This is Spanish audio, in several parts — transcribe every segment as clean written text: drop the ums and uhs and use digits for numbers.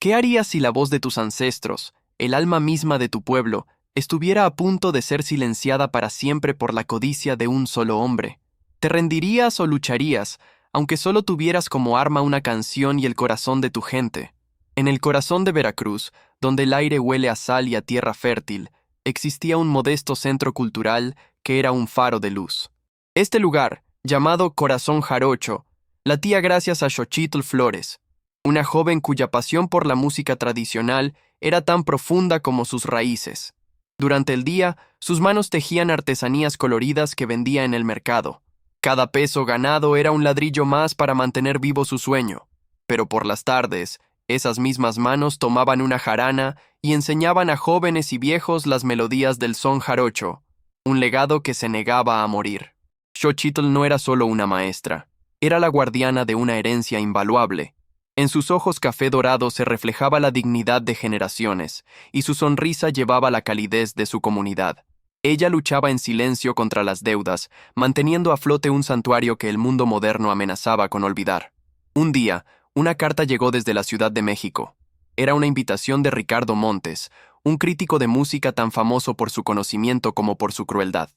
¿Qué harías si la voz de tus ancestros, el alma misma de tu pueblo, estuviera a punto de ser silenciada para siempre por la codicia de un solo hombre? ¿Te rendirías o lucharías, aunque solo tuvieras como arma una canción y el corazón de tu gente? En el corazón de Veracruz, donde el aire huele a sal y a tierra fértil, existía un modesto centro cultural que era un faro de luz. Este lugar, llamado Corazón Jarocho, latía gracias a Xochitl Flores, una joven cuya pasión por la música tradicional era tan profunda como sus raíces. Durante el día, sus manos tejían artesanías coloridas que vendía en el mercado. Cada peso ganado era un ladrillo más para mantener vivo su sueño. Pero por las tardes, esas mismas manos tomaban una jarana y enseñaban a jóvenes y viejos las melodías del son jarocho, un legado que se negaba a morir. Xochitl no era solo una maestra, era la guardiana de una herencia invaluable. En sus ojos café dorado se reflejaba la dignidad de generaciones, y su sonrisa llevaba la calidez de su comunidad. Ella luchaba en silencio contra las deudas, manteniendo a flote un santuario que el mundo moderno amenazaba con olvidar. Un día, una carta llegó desde la Ciudad de México. Era una invitación de Ricardo Montes, un crítico de música tan famoso por su conocimiento como por su crueldad.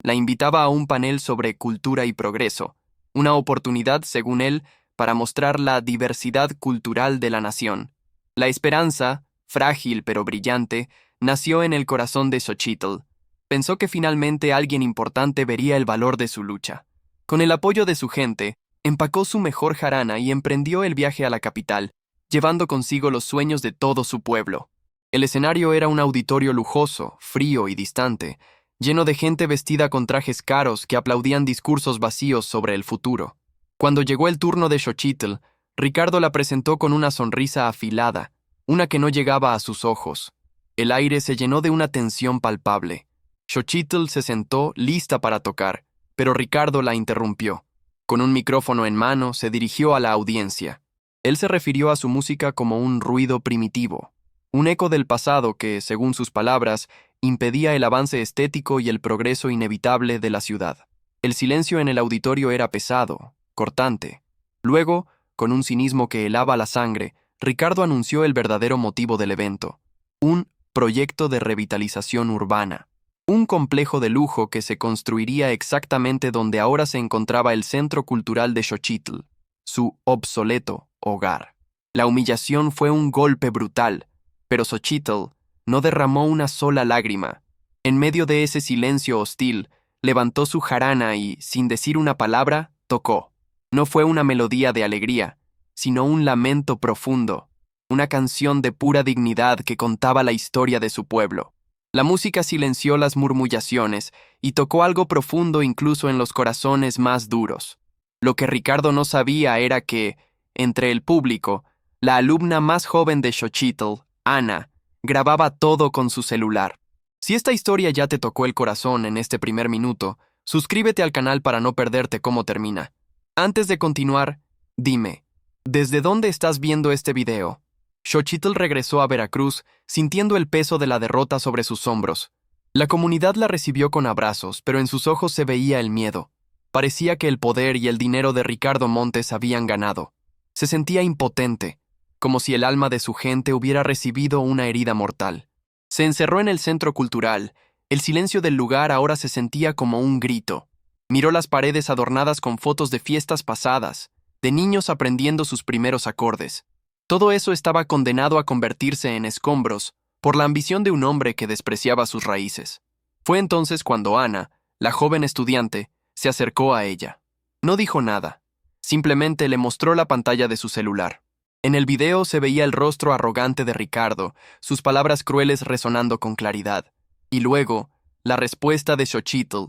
La invitaba a un panel sobre cultura y progreso, una oportunidad, según él, para mostrar la diversidad cultural de la nación. La esperanza, frágil pero brillante, nació en el corazón de Xochitl. Pensó que finalmente alguien importante vería el valor de su lucha. Con el apoyo de su gente, empacó su mejor jarana y emprendió el viaje a la capital, llevando consigo los sueños de todo su pueblo. El escenario era un auditorio lujoso, frío y distante, lleno de gente vestida con trajes caros que aplaudían discursos vacíos sobre el futuro. Cuando llegó el turno de Xochitl, Ricardo la presentó con una sonrisa afilada, una que no llegaba a sus ojos. El aire se llenó de una tensión palpable. Xochitl se sentó, lista para tocar, pero Ricardo la interrumpió. Con un micrófono en mano, se dirigió a la audiencia. Él se refirió a su música como un ruido primitivo, un eco del pasado que, según sus palabras, impedía el avance estético y el progreso inevitable de la ciudad. El silencio en el auditorio era pesado, cortante. Luego, con un cinismo que helaba la sangre, Ricardo anunció el verdadero motivo del evento: un proyecto de revitalización urbana. Un complejo de lujo que se construiría exactamente donde ahora se encontraba el Centro Cultural de Xochitl, su obsoleto hogar. La humillación fue un golpe brutal, pero Xochitl no derramó una sola lágrima. En medio de ese silencio hostil, levantó su jarana y, sin decir una palabra, tocó. No fue una melodía de alegría, sino un lamento profundo, una canción de pura dignidad que contaba la historia de su pueblo. La música silenció las murmuraciones y tocó algo profundo incluso en los corazones más duros. Lo que Ricardo no sabía era que, entre el público, la alumna más joven de Xochitl, Ana, grababa todo con su celular. Si esta historia ya te tocó el corazón en este primer minuto, suscríbete al canal para no perderte cómo termina. Antes de continuar, dime, ¿desde dónde estás viendo este video? Xochitl regresó a Veracruz sintiendo el peso de la derrota sobre sus hombros. La comunidad la recibió con abrazos, pero en sus ojos se veía el miedo. Parecía que el poder y el dinero de Ricardo Montes habían ganado. Se sentía impotente, como si el alma de su gente hubiera recibido una herida mortal. Se encerró en el centro cultural. El silencio del lugar ahora se sentía como un grito. Miró las paredes adornadas con fotos de fiestas pasadas, de niños aprendiendo sus primeros acordes. Todo eso estaba condenado a convertirse en escombros por la ambición de un hombre que despreciaba sus raíces. Fue entonces cuando Ana, la joven estudiante, se acercó a ella. No dijo nada, simplemente le mostró la pantalla de su celular. En el video se veía el rostro arrogante de Ricardo, sus palabras crueles resonando con claridad. Y luego, la respuesta de Xochitl,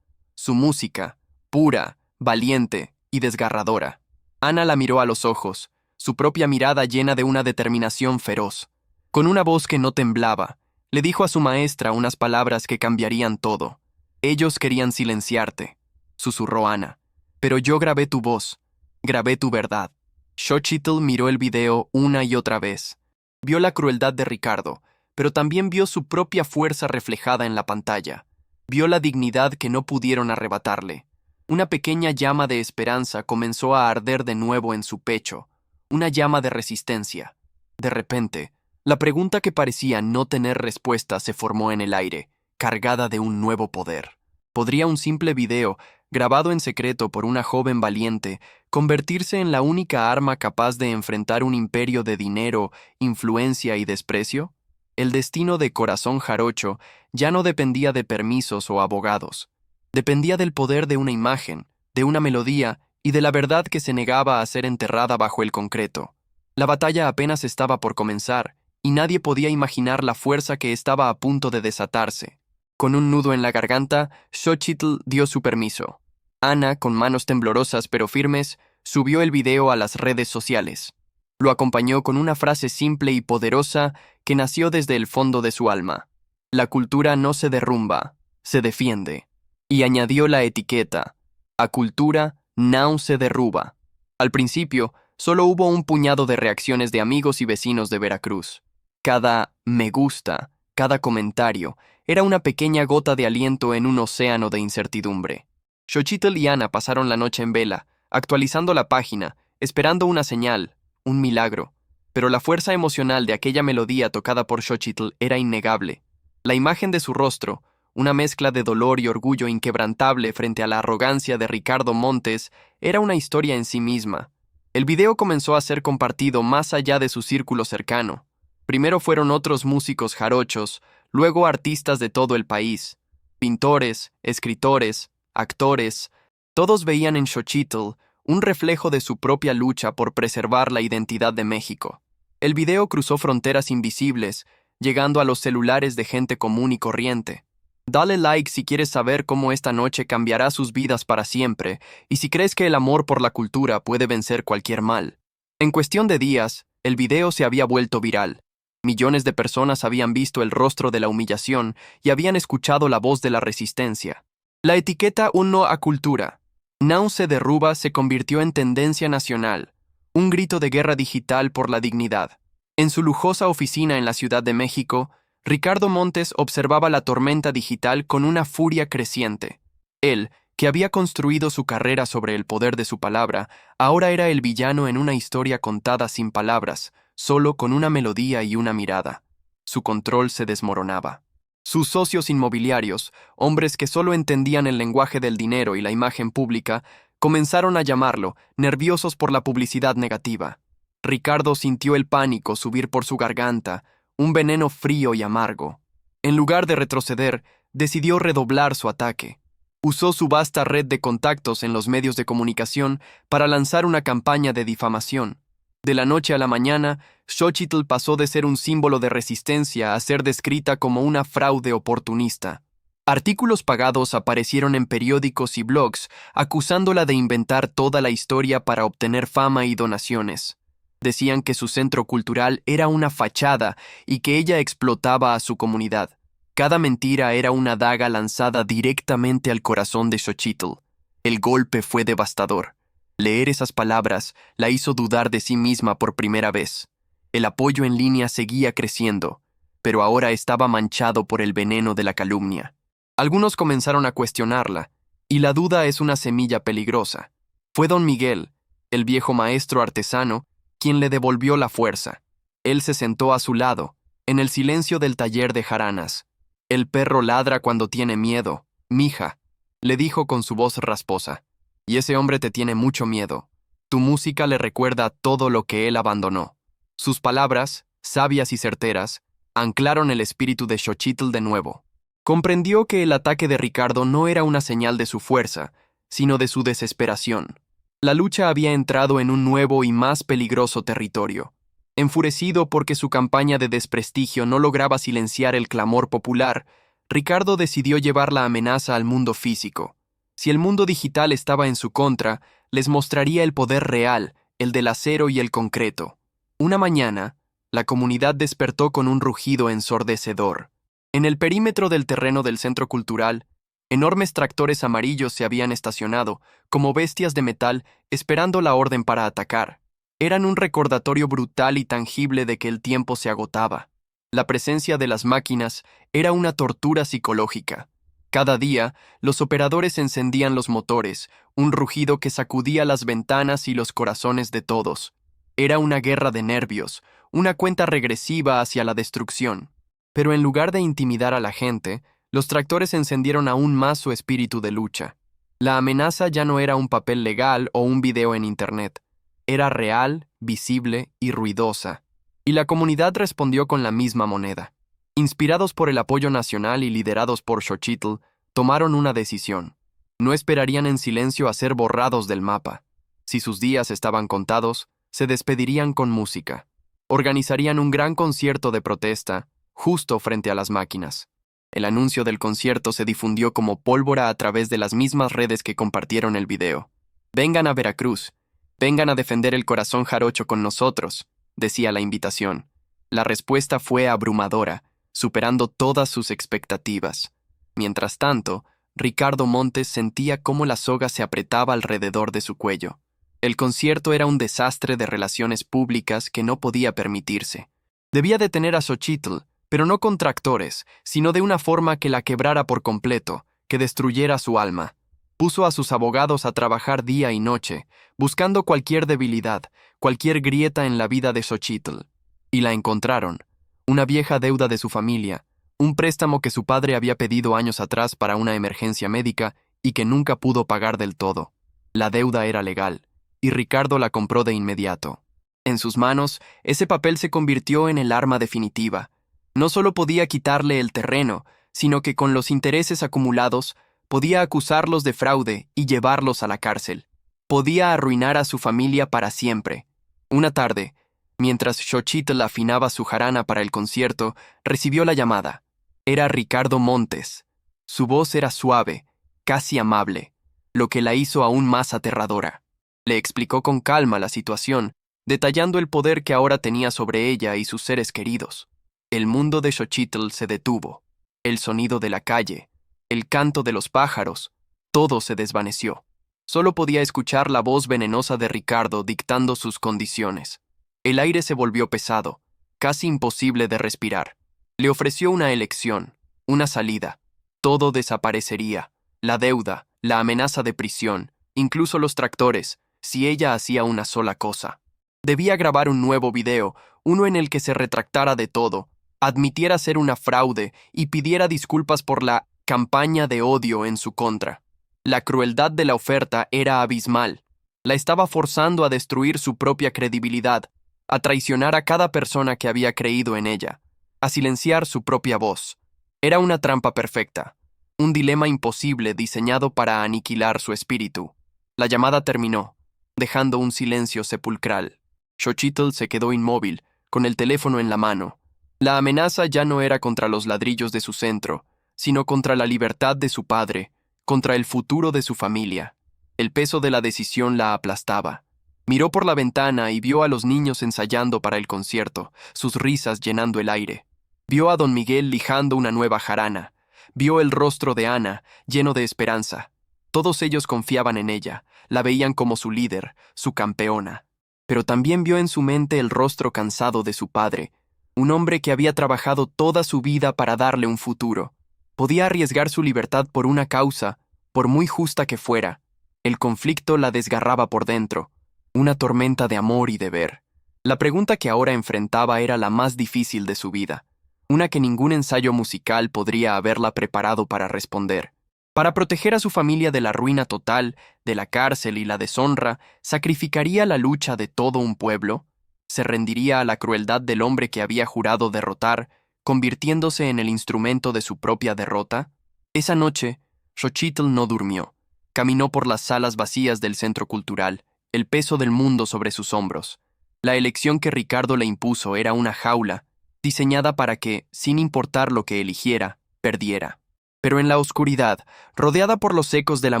su música, pura, valiente y desgarradora. Ana la miró a los ojos, su propia mirada llena de una determinación feroz. Con una voz que no temblaba, le dijo a su maestra unas palabras que cambiarían todo. Ellos querían silenciarte, susurró Ana. Pero yo grabé tu voz, grabé tu verdad. Xochitl miró el video una y otra vez. Vio la crueldad de Ricardo, pero también vio su propia fuerza reflejada en la pantalla. Vio la dignidad que no pudieron arrebatarle. Una pequeña llama de esperanza comenzó a arder de nuevo en su pecho, una llama de resistencia. De repente, La pregunta que parecía no tener respuesta se formó en el aire, cargada de un nuevo poder. ¿Podría un simple video, grabado en secreto por una joven valiente, convertirse en la única arma capaz de enfrentar un imperio de dinero, influencia y desprecio? El destino de Corazón Jarocho ya no dependía de permisos o abogados. Dependía del poder de una imagen, de una melodía y de la verdad que se negaba a ser enterrada bajo el concreto. La batalla apenas estaba por comenzar, y nadie podía imaginar la fuerza que estaba a punto de desatarse. Con un nudo en la garganta, Xochitl dio su permiso. Ana, con manos temblorosas pero firmes, subió el video a las redes sociales. Lo acompañó con una frase simple y poderosa que nació desde el fondo de su alma. La cultura no se derrumba, se defiende. Y añadió la etiqueta: a cultura non se derruba. Al principio, solo hubo un puñado de reacciones de amigos y vecinos de Veracruz. Cada me gusta, cada comentario, era una pequeña gota de aliento en un océano de incertidumbre. Xochitl y Ana pasaron la noche en vela, actualizando la página, esperando una señal, un milagro. Pero la fuerza emocional de aquella melodía tocada por Xochitl era innegable. La imagen de su rostro, una mezcla de dolor y orgullo inquebrantable frente a la arrogancia de Ricardo Montes, era una historia en sí misma. El video comenzó a ser compartido más allá de su círculo cercano. Primero fueron otros músicos jarochos, luego artistas de todo el país. Pintores, escritores, actores, todos veían en Xochitl un reflejo de su propia lucha por preservar la identidad de México. El video cruzó fronteras invisibles, llegando a los celulares de gente común y corriente. Dale like si quieres saber cómo esta noche cambiará sus vidas para siempre y si crees que el amor por la cultura puede vencer cualquier mal. En cuestión de días, el video se había vuelto viral. Millones de personas habían visto el rostro de la humillación y habían escuchado la voz de la resistencia. La etiqueta Un no a cultura, non se derruba, se convirtió en tendencia nacional, un grito de guerra digital por la dignidad. En su lujosa oficina en la Ciudad de México, Ricardo Montes observaba la tormenta digital con una furia creciente. Él, que había construido su carrera sobre el poder de su palabra, ahora era el villano en una historia contada sin palabras, solo con una melodía y una mirada. Su control se desmoronaba. Sus socios inmobiliarios, hombres que solo entendían el lenguaje del dinero y la imagen pública, comenzaron a llamarlo, nerviosos por la publicidad negativa. Ricardo sintió el pánico subir por su garganta, un veneno frío y amargo. En lugar de retroceder, decidió redoblar su ataque. Usó su vasta red de contactos en los medios de comunicación para lanzar una campaña de difamación. De la noche a la mañana, Xochitl pasó de ser un símbolo de resistencia a ser descrita como una fraude oportunista. Artículos pagados aparecieron en periódicos y blogs, acusándola de inventar toda la historia para obtener fama y donaciones. Decían que su centro cultural era una fachada y que ella explotaba a su comunidad. Cada mentira era una daga lanzada directamente al corazón de Xochitl. El golpe fue devastador. Leer esas palabras la hizo dudar de sí misma por primera vez. El apoyo en línea seguía creciendo, pero ahora estaba manchado por el veneno de la calumnia. Algunos comenzaron a cuestionarla, y la duda es una semilla peligrosa. Fue don Miguel, el viejo maestro artesano, quien le devolvió la fuerza. Él se sentó a su lado, en el silencio del taller de jaranas. El perro ladra cuando tiene miedo, mija, le dijo con su voz rasposa. Y ese hombre te tiene mucho miedo. Tu música le recuerda todo lo que él abandonó. Sus palabras, sabias y certeras, anclaron el espíritu de Xochitl de nuevo. Comprendió que el ataque de Ricardo no era una señal de su fuerza, sino de su desesperación. La lucha había entrado en un nuevo y más peligroso territorio. Enfurecido porque su campaña de desprestigio no lograba silenciar el clamor popular, Ricardo decidió llevar la amenaza al mundo físico. Si el mundo digital estaba en su contra, les mostraría el poder real, el del acero y el concreto. Una mañana, la comunidad despertó con un rugido ensordecedor. En el perímetro del terreno del centro cultural, enormes tractores amarillos se habían estacionado, como bestias de metal, esperando la orden para atacar. Eran un recordatorio brutal y tangible de que el tiempo se agotaba. La presencia de las máquinas era una tortura psicológica. Cada día, los operadores encendían los motores, un rugido que sacudía las ventanas y los corazones de todos. Era una guerra de nervios, una cuenta regresiva hacia la destrucción. Pero en lugar de intimidar a la gente, los tractores encendieron aún más su espíritu de lucha. La amenaza ya no era un papel legal o un video en Internet. Era real, visible y ruidosa. Y la comunidad respondió con la misma moneda. Inspirados por el apoyo nacional y liderados por Xochitl, tomaron una decisión. No esperarían en silencio a ser borrados del mapa. Si sus días estaban contados, se despedirían con música. Organizarían un gran concierto de protesta, justo frente a las máquinas. El anuncio del concierto se difundió como pólvora a través de las mismas redes que compartieron el video. «Vengan a Veracruz. Vengan a defender el corazón jarocho con nosotros», decía la invitación. La respuesta fue abrumadora, superando todas sus expectativas. Mientras tanto, Ricardo Montes sentía cómo la soga se apretaba alrededor de su cuello. El concierto era un desastre de relaciones públicas que no podía permitirse. Debía detener a Xochitl, pero no con tractores, sino de una forma que la quebrara por completo, que destruyera su alma. Puso a sus abogados a trabajar día y noche, buscando cualquier debilidad, cualquier grieta en la vida de Xochitl. Y la encontraron. Una vieja deuda de su familia, un préstamo que su padre había pedido años atrás para una emergencia médica y que nunca pudo pagar del todo. La deuda era legal, y Ricardo la compró de inmediato. En sus manos, ese papel se convirtió en el arma definitiva. No solo podía quitarle el terreno, sino que con los intereses acumulados, podía acusarlos de fraude y llevarlos a la cárcel. Podía arruinar a su familia para siempre. Una tarde, mientras Xochitl afinaba su jarana para el concierto, recibió la llamada. Era Ricardo Montes. Su voz era suave, casi amable, lo que la hizo aún más aterradora. Le explicó con calma la situación, detallando el poder que ahora tenía sobre ella y sus seres queridos. El mundo de Xochitl se detuvo. El sonido de la calle, el canto de los pájaros, todo se desvaneció. Solo podía escuchar la voz venenosa de Ricardo dictando sus condiciones. El aire se volvió pesado, casi imposible de respirar. Le ofreció una elección, una salida. Todo desaparecería, la deuda, la amenaza de prisión, incluso los tractores, si ella hacía una sola cosa. Debía grabar un nuevo video, uno en el que se retractara de todo, admitiera ser una fraude y pidiera disculpas por la campaña de odio en su contra. La crueldad de la oferta era abismal. La estaba forzando a destruir su propia credibilidad, a traicionar a cada persona que había creído en ella, a silenciar su propia voz. Era una trampa perfecta, un dilema imposible diseñado para aniquilar su espíritu. La llamada terminó, dejando un silencio sepulcral. Xochitl se quedó inmóvil, con el teléfono en la mano. La amenaza ya no era contra los ladrillos de su centro, sino contra la libertad de su padre, contra el futuro de su familia. El peso de la decisión la aplastaba. Miró por la ventana y vio a los niños ensayando para el concierto, sus risas llenando el aire. Vio a don Miguel lijando una nueva jarana. Vio el rostro de Ana, lleno de esperanza. Todos ellos confiaban en ella, la veían como su líder, su campeona. Pero también vio en su mente el rostro cansado de su padre, un hombre que había trabajado toda su vida para darle un futuro. Podía arriesgar su libertad por una causa, por muy justa que fuera. El conflicto la desgarraba por dentro, una tormenta de amor y deber. La pregunta que ahora enfrentaba era la más difícil de su vida, una que ningún ensayo musical podría haberla preparado para responder. Para proteger a su familia de la ruina total, de la cárcel y la deshonra, ¿sacrificaría la lucha de todo un pueblo? ¿Se rendiría a la crueldad del hombre que había jurado derrotar, convirtiéndose en el instrumento de su propia derrota? Esa noche, Xochitl no durmió. Caminó por las salas vacías del centro cultural, el peso del mundo sobre sus hombros. La elección que Ricardo le impuso era una jaula, diseñada para que, sin importar lo que eligiera, perdiera. Pero en la oscuridad, rodeada por los ecos de la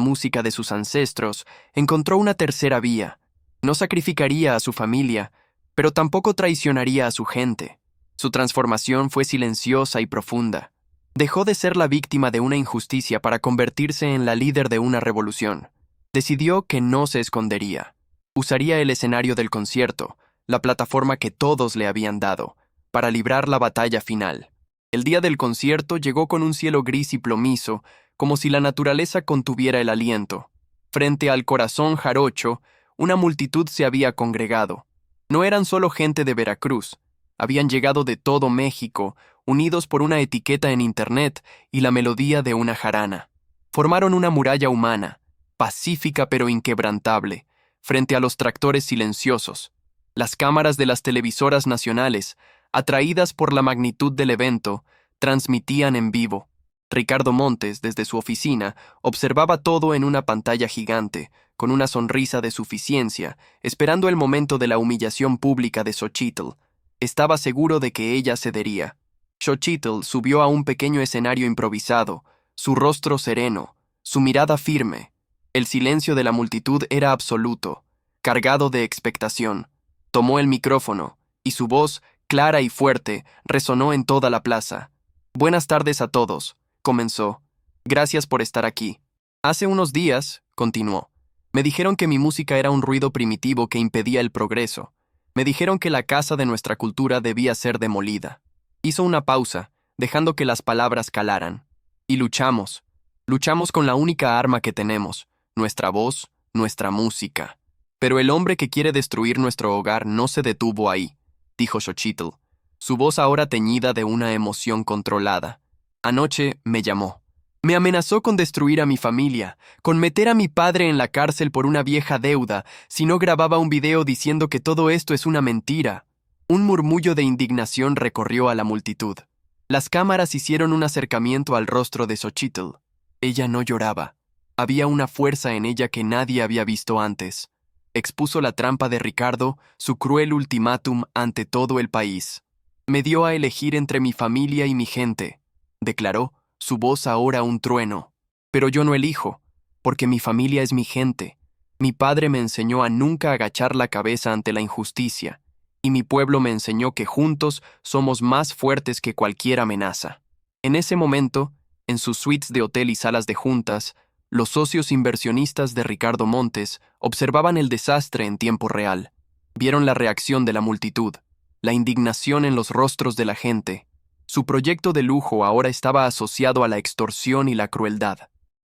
música de sus ancestros, encontró una tercera vía. No sacrificaría a su familia, pero tampoco traicionaría a su gente. Su transformación fue silenciosa y profunda. Dejó de ser la víctima de una injusticia para convertirse en la líder de una revolución. Decidió que no se escondería. Usaría el escenario del concierto, la plataforma que todos le habían dado, para librar la batalla final. El día del concierto llegó con un cielo gris y plomizo, como si la naturaleza contuviera el aliento. Frente al corazón jarocho, una multitud se había congregado. No eran solo gente de Veracruz. Habían llegado de todo México, unidos por una etiqueta en Internet y la melodía de una jarana. Formaron una muralla humana, pacífica pero inquebrantable, frente a los tractores silenciosos. Las cámaras de las televisoras nacionales, atraídas por la magnitud del evento, transmitían en vivo. Ricardo Montes, desde su oficina, observaba todo en una pantalla gigante, con una sonrisa de suficiencia, esperando el momento de la humillación pública de Xochitl. Estaba seguro de que ella cedería. Xochitl subió a un pequeño escenario improvisado, su rostro sereno, su mirada firme. El silencio de la multitud era absoluto, cargado de expectación. Tomó el micrófono, y su voz, clara y fuerte, resonó en toda la plaza. «Buenas tardes a todos», comenzó. «Gracias por estar aquí. Hace unos días», continuó, «me dijeron que mi música era un ruido primitivo que impedía el progreso. Me dijeron que la casa de nuestra cultura debía ser demolida». Hizo una pausa, dejando que las palabras calaran. «Y luchamos. Luchamos con la única arma que tenemos, nuestra voz, nuestra música. Pero el hombre que quiere destruir nuestro hogar no se detuvo ahí», dijo Xochitl, su voz ahora teñida de una emoción controlada. «Anoche me llamó. Me amenazó con destruir a mi familia, con meter a mi padre en la cárcel por una vieja deuda, si no grababa un video diciendo que todo esto es una mentira». Un murmullo de indignación recorrió a la multitud. Las cámaras hicieron un acercamiento al rostro de Xochitl. Ella no lloraba. Había una fuerza en ella que nadie había visto antes. Expuso la trampa de Ricardo, su cruel ultimátum ante todo el país. «Me dio a elegir entre mi familia y mi gente», declaró, su voz ahora un trueno. «Pero yo no elijo, porque mi familia es mi gente. Mi padre me enseñó a nunca agachar la cabeza ante la injusticia, y mi pueblo me enseñó que juntos somos más fuertes que cualquier amenaza». En ese momento, en sus suites de hotel y salas de juntas, los socios inversionistas de Ricardo Montes observaban el desastre en tiempo real. Vieron la reacción de la multitud, la indignación en los rostros de la gente. Su proyecto de lujo ahora estaba asociado a la extorsión y la crueldad.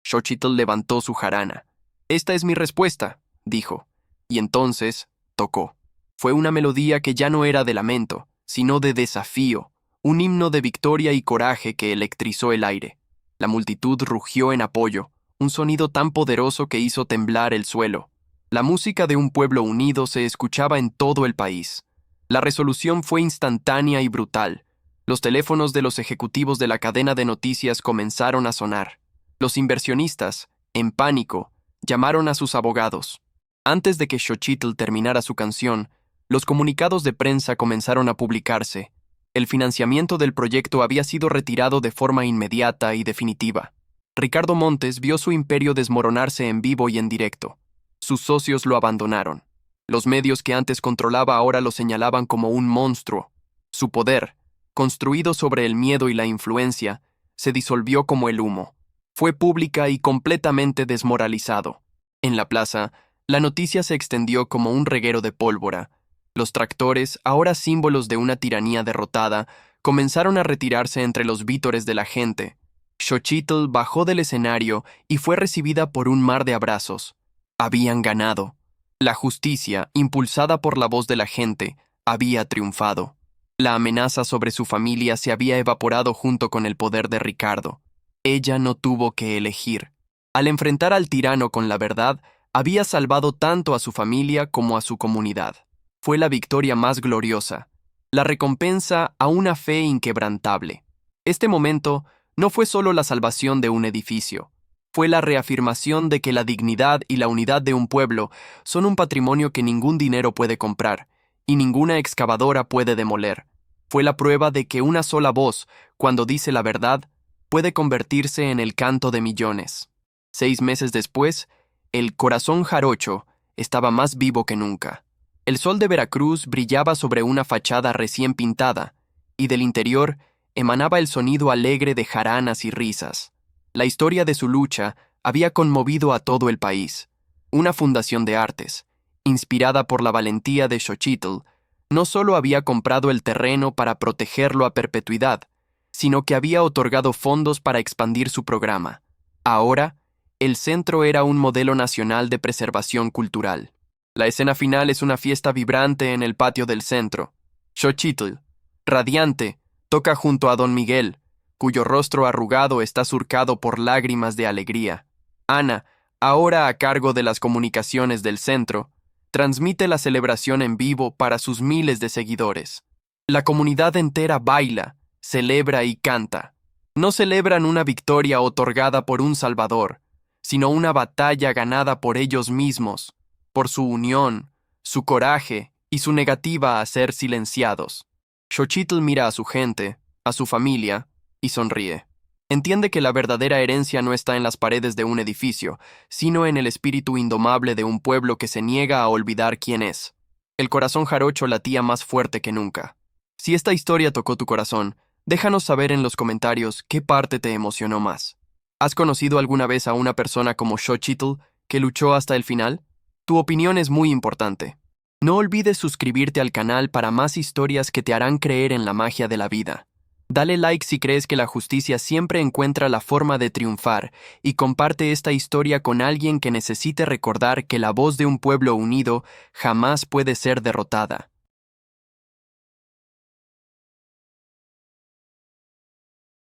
Xochitl levantó su jarana. «Esta es mi respuesta», dijo, y entonces tocó. Fue una melodía que ya no era de lamento, sino de desafío, un himno de victoria y coraje que electrizó el aire. La multitud rugió en apoyo, un sonido tan poderoso que hizo temblar el suelo. La música de un pueblo unido se escuchaba en todo el país. La resolución fue instantánea y brutal. Los teléfonos de los ejecutivos de la cadena de noticias comenzaron a sonar. Los inversionistas, en pánico, llamaron a sus abogados. Antes de que Xochitl terminara su canción, los comunicados de prensa comenzaron a publicarse. El financiamiento del proyecto había sido retirado de forma inmediata y definitiva. Ricardo Montes vio su imperio desmoronarse en vivo y en directo. Sus socios lo abandonaron. Los medios que antes controlaba ahora lo señalaban como un monstruo. Su poder, construido sobre el miedo y la influencia, se disolvió como el humo. Fue pública y completamente desmoralizado. En la plaza, la noticia se extendió como un reguero de pólvora. Los tractores, ahora símbolos de una tiranía derrotada, comenzaron a retirarse entre los vítores de la gente. Xochitl bajó del escenario y fue recibida por un mar de abrazos. Habían ganado. La justicia, impulsada por la voz de la gente, había triunfado. La amenaza sobre su familia se había evaporado junto con el poder de Ricardo. Ella no tuvo que elegir. Al enfrentar al tirano con la verdad, había salvado tanto a su familia como a su comunidad. Fue la victoria más gloriosa, la recompensa a una fe inquebrantable. Este momento no fue solo la salvación de un edificio, fue la reafirmación de que la dignidad y la unidad de un pueblo son un patrimonio que ningún dinero puede comprar y ninguna excavadora puede demoler. Fue la prueba de que una sola voz, cuando dice la verdad, puede convertirse en el canto de millones. 6 meses después, el corazón jarocho estaba más vivo que nunca. El sol de Veracruz brillaba sobre una fachada recién pintada, y del interior emanaba el sonido alegre de jaranas y risas. La historia de su lucha había conmovido a todo el país. Una fundación de artes, inspirada por la valentía de Xochitl, no solo había comprado el terreno para protegerlo a perpetuidad, sino que había otorgado fondos para expandir su programa. Ahora, el centro era un modelo nacional de preservación cultural. La escena final es una fiesta vibrante en el patio del centro. Xochitl, Radiante, toca junto a don Miguel, cuyo rostro arrugado está surcado por lágrimas de alegría. Ana, ahora a cargo de las comunicaciones del centro, transmite la celebración en vivo para sus miles de seguidores. La comunidad entera baila, celebra y canta. No celebran una victoria otorgada por un salvador, sino una batalla ganada por ellos mismos, por su unión, su coraje y su negativa a ser silenciados. Xochitl mira a su gente, a su familia, y sonríe. Entiende que la verdadera herencia no está en las paredes de un edificio, sino en el espíritu indomable de un pueblo que se niega a olvidar quién es. El corazón jarocho latía más fuerte que nunca. Si esta historia tocó tu corazón, déjanos saber en los comentarios qué parte te emocionó más. ¿Has conocido alguna vez a una persona como Xochitl que luchó hasta el final? Tu opinión es muy importante. No olvides suscribirte al canal para más historias que te harán creer en la magia de la vida. Dale like si crees que la justicia siempre encuentra la forma de triunfar y comparte esta historia con alguien que necesite recordar que la voz de un pueblo unido jamás puede ser derrotada.